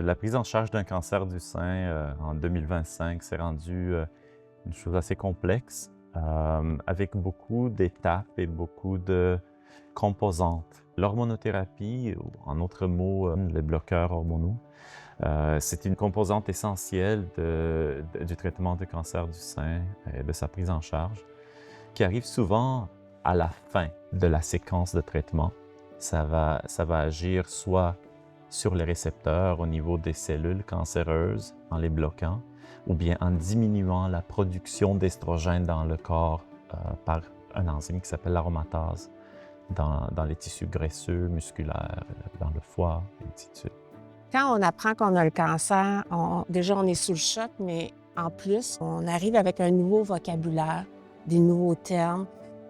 La prise en charge d'un cancer du sein en 2025 s'est rendue une chose assez complexe, avec beaucoup d'étapes et beaucoup de composantes. L'hormonothérapie, ou en d'autres mots, les bloqueurs hormonaux, c'est une composante essentielle du traitement du cancer du sein et de sa prise en charge, qui arrive souvent à la fin de la séquence de traitement. Ça va agir soit sur les récepteurs au niveau des cellules cancéreuses en les bloquant, ou bien en diminuant la production d'estrogène dans le corps par un enzyme qui s'appelle l'aromatase dans les tissus graisseux, musculaires, dans le foie, et ainsi de suite. Quand on apprend qu'on a le cancer, déjà on est sous le choc, mais en plus, on arrive avec un nouveau vocabulaire, des nouveaux termes.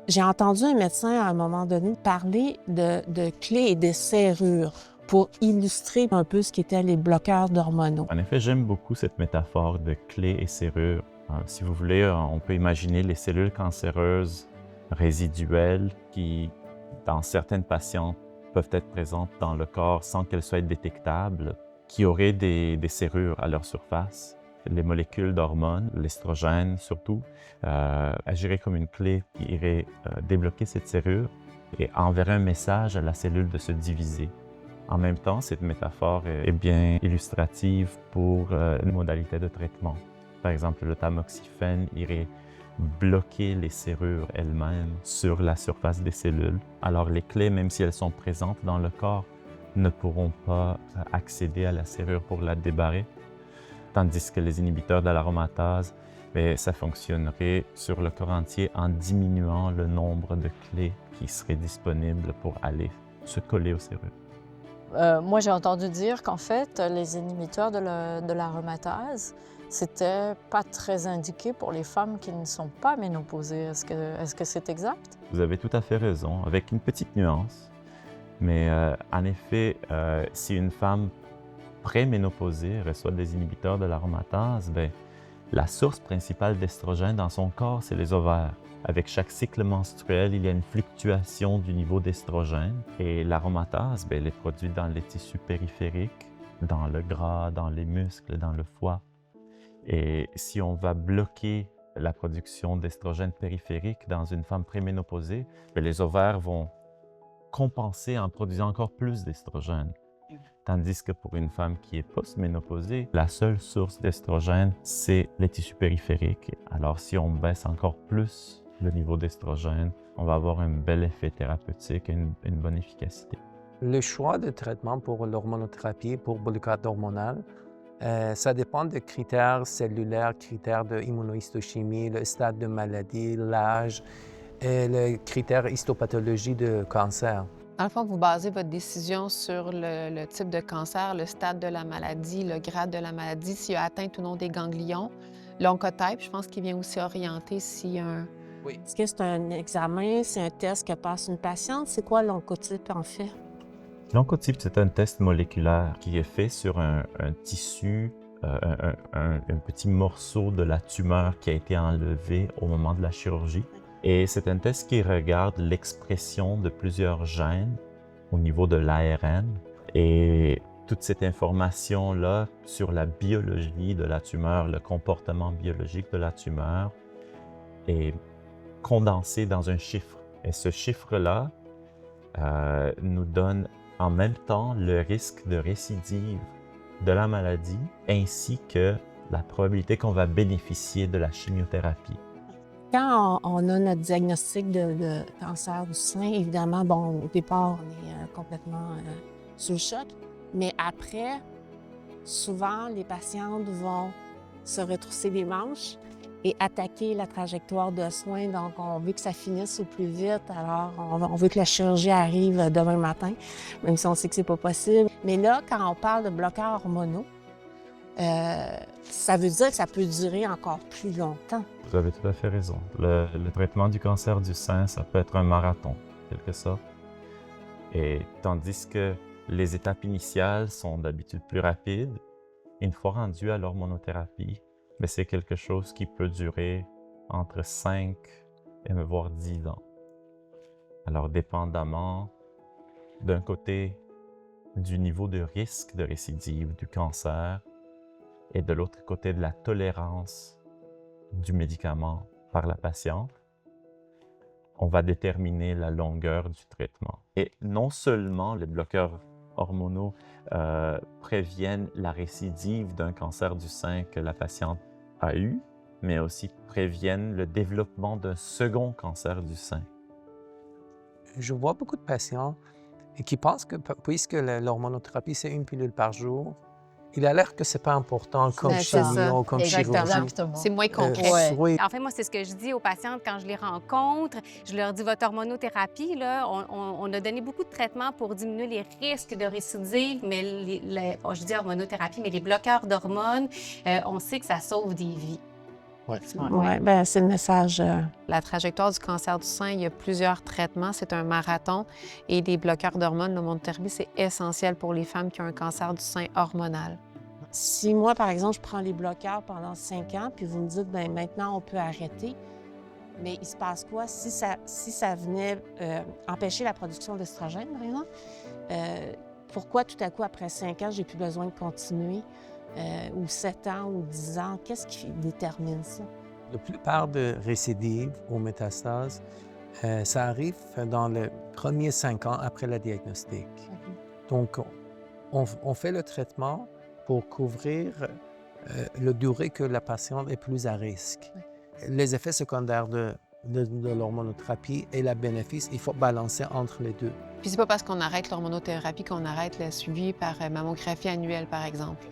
J'ai entendu un médecin à un moment donné parler de clés et de serrures pour illustrer un peu ce qu'étaient les bloqueurs d'hormonaux. En effet, j'aime beaucoup cette métaphore de clé et serrure. Si vous voulez, on peut imaginer les cellules cancéreuses résiduelles qui, dans certaines patientes, peuvent être présentes dans le corps sans qu'elles soient détectables, qui auraient des serrures à leur surface. Les molécules d'hormones, l'estrogène surtout, agiraient comme une clé qui irait débloquer cette serrure et enverrait un message à la cellule de se diviser. En même temps, cette métaphore est bien illustrative pour une modalité de traitement. Par exemple, le tamoxifène irait bloquer les serrures elles-mêmes sur la surface des cellules. Alors les clés, même si elles sont présentes dans le corps, ne pourront pas accéder à la serrure pour la débarrer. Tandis que les inhibiteurs de l'aromatase, ça fonctionnerait sur le corps entier en diminuant le nombre de clés qui seraient disponibles pour aller se coller aux serrures. Moi, j'ai entendu dire qu'en fait, les inhibiteurs de l'aromatase, c'était pas très indiqué pour les femmes qui ne sont pas ménopausées. Est-ce que c'est exact? Vous avez tout à fait raison, avec une petite nuance. Mais en effet, si une femme préménopausée reçoit des inhibiteurs de l'aromatase, la source principale d'estrogène dans son corps, c'est les ovaires. Avec chaque cycle menstruel, il y a une fluctuation du niveau d'estrogène et l'aromatase, elle est produite dans les tissus périphériques, dans le gras, dans les muscles, dans le foie. Et si on va bloquer la production d'estrogène périphérique dans une femme préménopausée, les ovaires vont compenser en produisant encore plus d'estrogène. Tandis que pour une femme qui est post-ménopausée, la seule source d'estrogène, c'est les tissus périphériques. Alors si on baisse encore plus le niveau d'estrogène, on va avoir un bel effet thérapeutique et une bonne efficacité. Le choix de traitement pour l'hormonothérapie, pour blocage hormonal, ça dépend des critères cellulaires, critères d'immunohistochimie, le stade de maladie, l'âge et les critères histopathologie de cancer. Dans le fond, vous basez votre décision sur le type de cancer, le stade de la maladie, le grade de la maladie, s'il a atteint ou non des ganglions. L'oncotype, je pense qu'il vient aussi orienter s'il y a un... Oui. Est-ce que c'est un examen, c'est un test que passe une patiente? C'est quoi l'oncotype en fait? L'oncotype, c'est un test moléculaire qui est fait sur un tissu, un petit morceau de la tumeur qui a été enlevé au moment de la chirurgie. Et c'est un test qui regarde l'expression de plusieurs gènes au niveau de l'ARN. Et toute cette information-là sur la biologie de la tumeur, le comportement biologique de la tumeur, est condensée dans un chiffre. Et ce chiffre-là nous donne en même temps le risque de récidive de la maladie ainsi que la probabilité qu'on va bénéficier de la chimiothérapie. Quand on a notre diagnostic de cancer du sein, évidemment, au départ, on est complètement sous le choc. Mais après, souvent, les patientes vont se retrousser les manches et attaquer la trajectoire de soins. Donc, on veut que ça finisse au plus vite. Alors, on veut que la chirurgie arrive demain matin, même si on sait que c'est pas possible. Mais là, quand on parle de bloqueurs hormonaux, ça veut dire que ça peut durer encore plus longtemps. Vous avez tout à fait raison. Le traitement du cancer du sein, ça peut être un marathon, en quelque sorte. Et tandis que les étapes initiales sont d'habitude plus rapides, une fois rendu à l'hormonothérapie, c'est quelque chose qui peut durer entre 5 et voire 10 ans. Alors, dépendamment, d'un côté, du niveau de risque de récidive du cancer et de l'autre côté de la tolérance du médicament par la patiente, on va déterminer la longueur du traitement. Et non seulement les bloqueurs hormonaux préviennent la récidive d'un cancer du sein que la patiente a eu, mais aussi préviennent le développement d'un second cancer du sein. Je vois beaucoup de patients qui pensent que puisque l'hormonothérapie, c'est une pilule par jour, il a l'air que ce n'est pas important comme Ben, c'est chimio ça. ou comme chirurgie. Exactement. C'est moins concret. Ouais. Oui, En fait, moi, c'est ce que je dis aux patientes quand je les rencontre. Je leur dis, votre hormonothérapie, là, on a donné beaucoup de traitements pour diminuer les risques de récidive, mais je dis hormonothérapie, mais les bloqueurs d'hormones, on sait que ça sauve des vies. Oui, ben c'est le message. La trajectoire du cancer du sein, il y a plusieurs traitements. C'est un marathon et les bloqueurs d'hormones, l'hormonothérapie, c'est essentiel pour les femmes qui ont un cancer du sein hormonal. Si moi, par exemple, je prends les bloqueurs pendant 5 ans, puis vous me dites, ben maintenant, on peut arrêter, mais il se passe quoi si ça venait empêcher la production d'estrogène, par exemple? Pourquoi tout à coup, après 5 ans, j'ai plus besoin de continuer? Ou 7 ans ou 10 ans? Qu'est-ce qui détermine ça? la plupart de récidives ou métastases, ça arrive dans les premiers 5 ans après le diagnostic. Donc, on fait le traitement pour couvrir la durée que la patiente est plus à risque. Les effets secondaires de l'hormonothérapie et le bénéfice, il faut balancer entre les deux. Puis c'est pas parce qu'on arrête l'hormonothérapie qu'on arrête le suivi par mammographie annuelle, par exemple.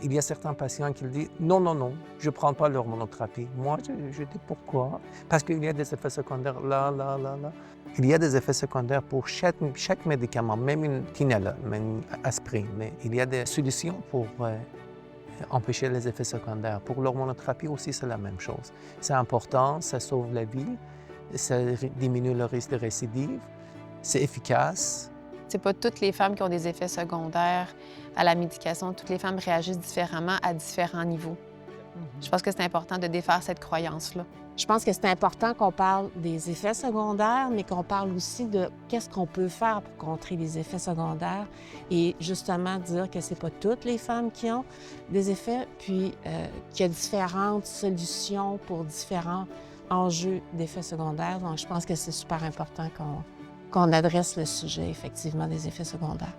Il y a certains patients qui disent non, je ne prends pas l'hormonothérapie. Moi, je dis pourquoi? Parce qu'il y a des effets secondaires là. Il y a des effets secondaires pour chaque médicament, même une Tinella, même une aspirine. Mais il y a des solutions pour empêcher les effets secondaires. Pour l'hormonothérapie aussi, c'est la même chose. C'est important, ça sauve la vie, ça diminue le risque de récidive, c'est efficace. C'est pas toutes les femmes qui ont des effets secondaires à la médication. Toutes les femmes réagissent différemment à différents niveaux. Je pense que c'est important de défaire cette croyance-là. Je pense que c'est important qu'on parle des effets secondaires, mais qu'on parle aussi de qu'est-ce qu'on peut faire pour contrer les effets secondaires et justement dire que c'est pas toutes les femmes qui ont des effets, puis qu'il y a différentes solutions pour différents enjeux d'effets secondaires. Donc, je pense que c'est super important qu'on adresse le sujet, effectivement, des effets secondaires.